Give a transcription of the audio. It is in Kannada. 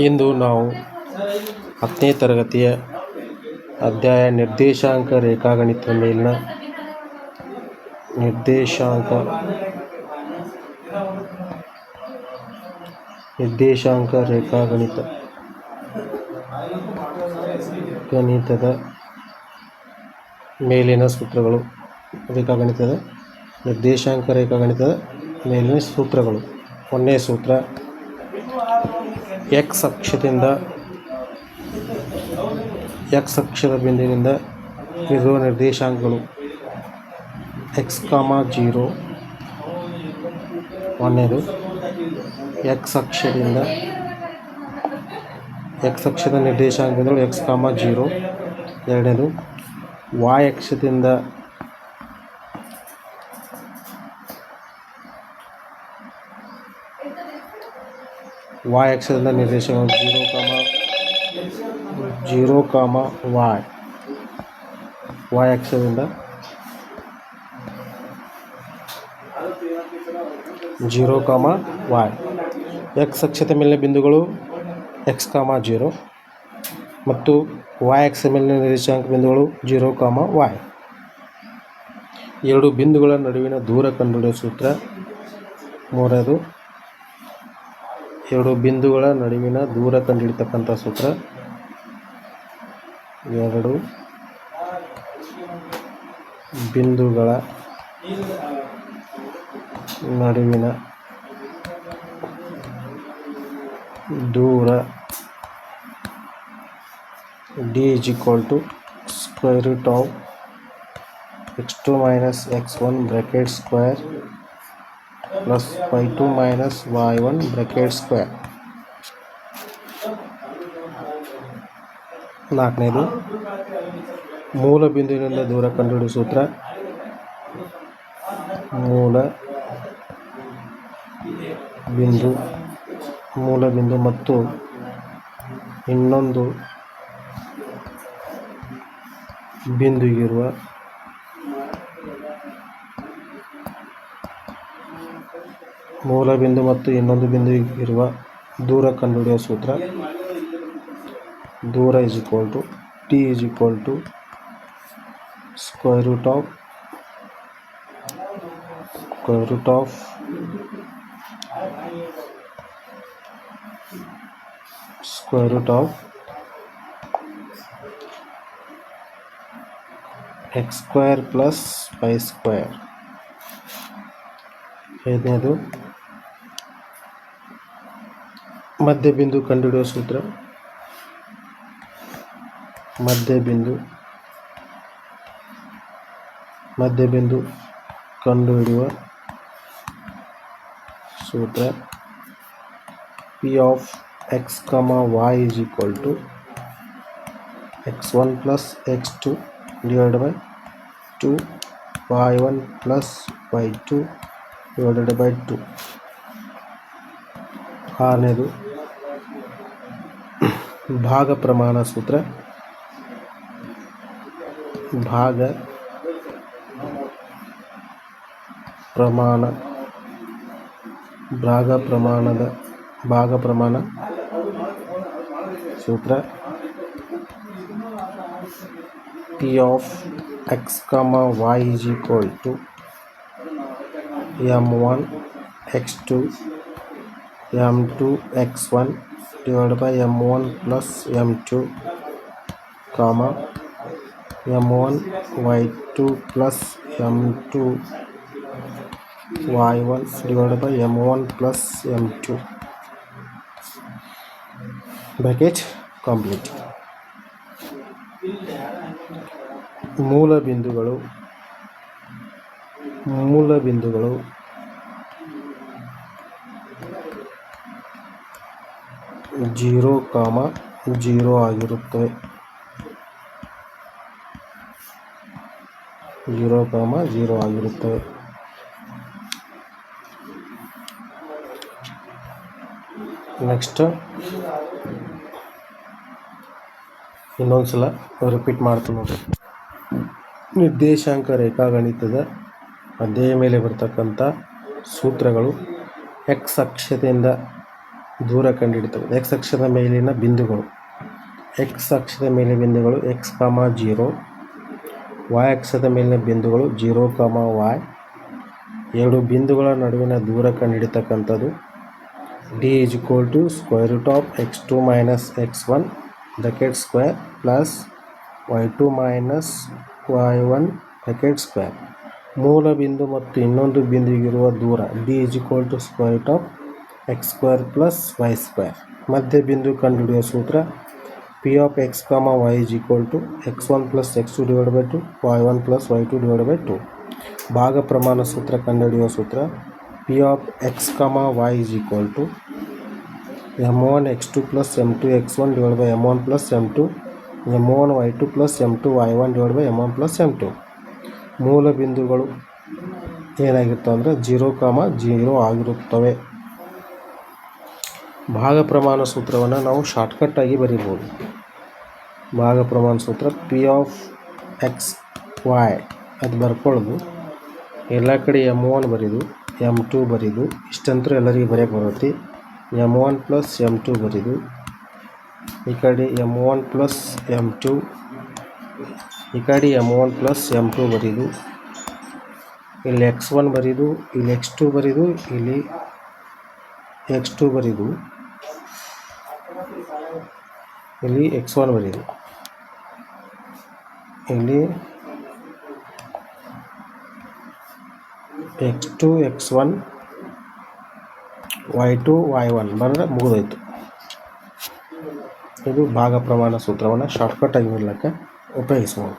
ಇಂದು ನಾವು 10ನೇ ತರಗತಿಯ ಅಧ್ಯಾಯ ನಿರ್ದೇಶಾಂಕ ರೇಖಾಗಣಿತದ ಮೇಲಿನ ನಿರ್ದೇಶಾಂಕ ಗಣಿತದ ಮೇಲಿನ ಸೂತ್ರಗಳು. ನಿರ್ದೇಶಾಂಕ ರೇಖಾಗಣಿತದ ಮೇಲಿನ ಸೂತ್ರಗಳು. ಒಂದನೇ ಸೂತ್ರ, x ಅಕ್ಷದ ಬಿಂದುವಿನಿಂದ ಇರುವ ನಿರ್ದೇಶಾಂಕಗಳು x, 0. ಒಂದನೇದು x ಅಕ್ಷದ ನಿರ್ದೇಶಾಂಕಗಳು x, 0. ಎರಡನೇದು y ಅಕ್ಷದಿಂದ ನಿರ್ದೇಶಾಂಕಗಳು 0, y ಅಕ್ಷದಿಂದ 0, y. x ಅಕ್ಷದ ಮೇಲಿನ ಬಿಂದುಗಳು x, 0 ಮತ್ತು y ಅಕ್ಷದ ಮೇಲಿನ ನಿರ್ದೇಶಾಂಕ ಬಿಂದುಗಳು 0, y. ಎರಡು ಬಿಂದುಗಳ ನಡುವಿನ ದೂರ ಕಂಡುಹಿಡಿಯುವ ಸೂತ್ರ. ಮೂರನೇದು, ಎರಡು ಬಿಂದುಗಳ ನಡುವಿನ ದೂರ ಕಂಡುಹಿಡಿತಕ್ಕಂಥ ಸೂತ್ರ. ಎರಡು ಬಿಂದುಗಳ ನಡುವಿನ ದೂರ D = x2 - x1 (² + y2 - y1 (²). ನಾಲ್ಕನೇದು, ಮೂಲ ಬಿಂದುವಿನಿಂದ ದೂರ ಕಂಡುಹಿಡಿಯುವ ಸೂತ್ರ. ಮೂಲ ಬಿಂದು ಮತ್ತು ಇನ್ನೊಂದು ಬಿಂದುವಿಗಿರುವ ದೂರ ಕಂಡುಹಿಡಿಯುವ ಸೂತ್ರ. ದೂರ D = x² + y². ಐದನೇದು, ಮಧ್ಯಬಿಂದು ಕಂಡುಹಿಡಿಯುವ ಸೂತ್ರ. ಮಧ್ಯಬಿಂದು ಕಂಡುಹಿಡಿಯುವ ಸೂತ್ರ P of x, y = x1 + x2 / 2, y1 + y2 / 2. ಆರನೇದು, ಭಾಗ ಪ್ರಮಾಣ ಸೂತ್ರ. ಭಾಗ ಪ್ರಮಾಣ ಸೂತ್ರ P of x, y = m1 x2 m2 x1 / m1 + m2, m1 y2 + m2 y1 / m1 + m2. Bracket complete. ಮೂಲ ಬಿಂದುಗಳು 0, 0 ಆಗಿರುತ್ತವೆ. 0, 0 ಆಗಿರುತ್ತವೆ. ನೆಕ್ಸ್ಟ್ ಇನ್ನೊಂದು ಸಲ ರಿಪೀಟ್ ಮಾಡ್ತೀನಿ ನೋಡಿ. ನಿರ್ದೇಶಾಂಕ ರೇಖಾಗಣಿತದ ಅಧ್ಯಾಯ ಮೇಲೆ ಬರ್ತಕ್ಕಂಥ ಸೂತ್ರಗಳು. x ಅಕ್ಷದಿಂದ ದೂರ ಕಂಡುಹಿಡಿತವೆ. ಎಕ್ಸ್ ಅಕ್ಷದ ಮೇಲಿನ ಬಿಂದುಗಳು. ಎಕ್ಸ್ ಅಕ್ಷದ ಮೇಲಿನ ಬಿಂದುಗಳು ಎಕ್ಸ್ ಕಾಮ 0. y ಅಕ್ಷದ ಮೇಲಿನ ಬಿಂದುಗಳು 0, y. ಎರಡು ಬಿಂದುಗಳ ನಡುವಿನ ದೂರ ಕಂಡುಹಿಡಿತಕ್ಕಂಥದ್ದು d = x2 - x1 bracket square plus y2 - y1 bracket square. ಮೂಲ ಬಿಂದು ಮತ್ತು ಇನ್ನೊಂದು ಬಿಂದುವಿಗಿರುವ ದೂರ d = x² + y². ಮಧ್ಯ ಬಿಂದು ಕಂಡುಹಿಡಿಯುವ ಸೂತ್ರ Px, y x1 + x2/2 y1 + y2/2. ಭಾಗ ಪ್ರಮಾಣ ಸೂತ್ರ ಕಂಡುಹಿಡಿಯುವ ಸೂತ್ರ Px, y m1x2 + m2x1/m1 + m2 m1y2 + m2y1/m1 + m2. ಮೂಲ ಬಿಂದುಗಳು ಏನಾಗಿರ್ತವೆ ಅಂದರೆ 0, 0 ಆಗಿರುತ್ತವೆ. ಭಾಗ ಪ್ರಮಾಣ ಸೂತ್ರವನ್ನು ನಾವು ಶಾರ್ಟ್ಕಟ್ ಆಗಿ ಬರೀಬೋದು. ಭಾಗ ಪ್ರಮಾಣ ಸೂತ್ರ Px, y ಅದು ಬರ್ಕೊಳ್ಳೋದು, ಎಲ್ಲ ಕಡೆ m1 ಬರೀದು m2 ಬರೀದು, ಇಷ್ಟಂತೂ ಎಲ್ಲರಿಗೂ ಬರೆಯೋಕ್ಕೆ ಬರುತ್ತೆ. m1 + m2 ಬರೀದು, ಈ ಕಡೆ m1 + m2, ಈ ಕಡೆ m1 + m2 ಬರೀದು, ಇಲ್ಲಿ x1 ಬರೀದು, ಇಲ್ಲಿ x2 ಬರೀದು, ಇಲ್ಲಿ x2 ಬರೀದು, ಇಲ್ಲಿ x1 ಬರೀದು, ಇಲ್ಲಿ x2 x1 y2 y1 ಬರೆದ್ರೆ ಮುಗಿದೋಯ್ತು. ಇದು ಭಾಗ ಪ್ರಮಾಣ ಸೂತ್ರವನ್ನು ಶಾರ್ಟ್ಕಟ್ ಆಗಿ ಬರಲಿಕ್ಕೆ ಉಪಯೋಗಿಸ್ಬೋದು.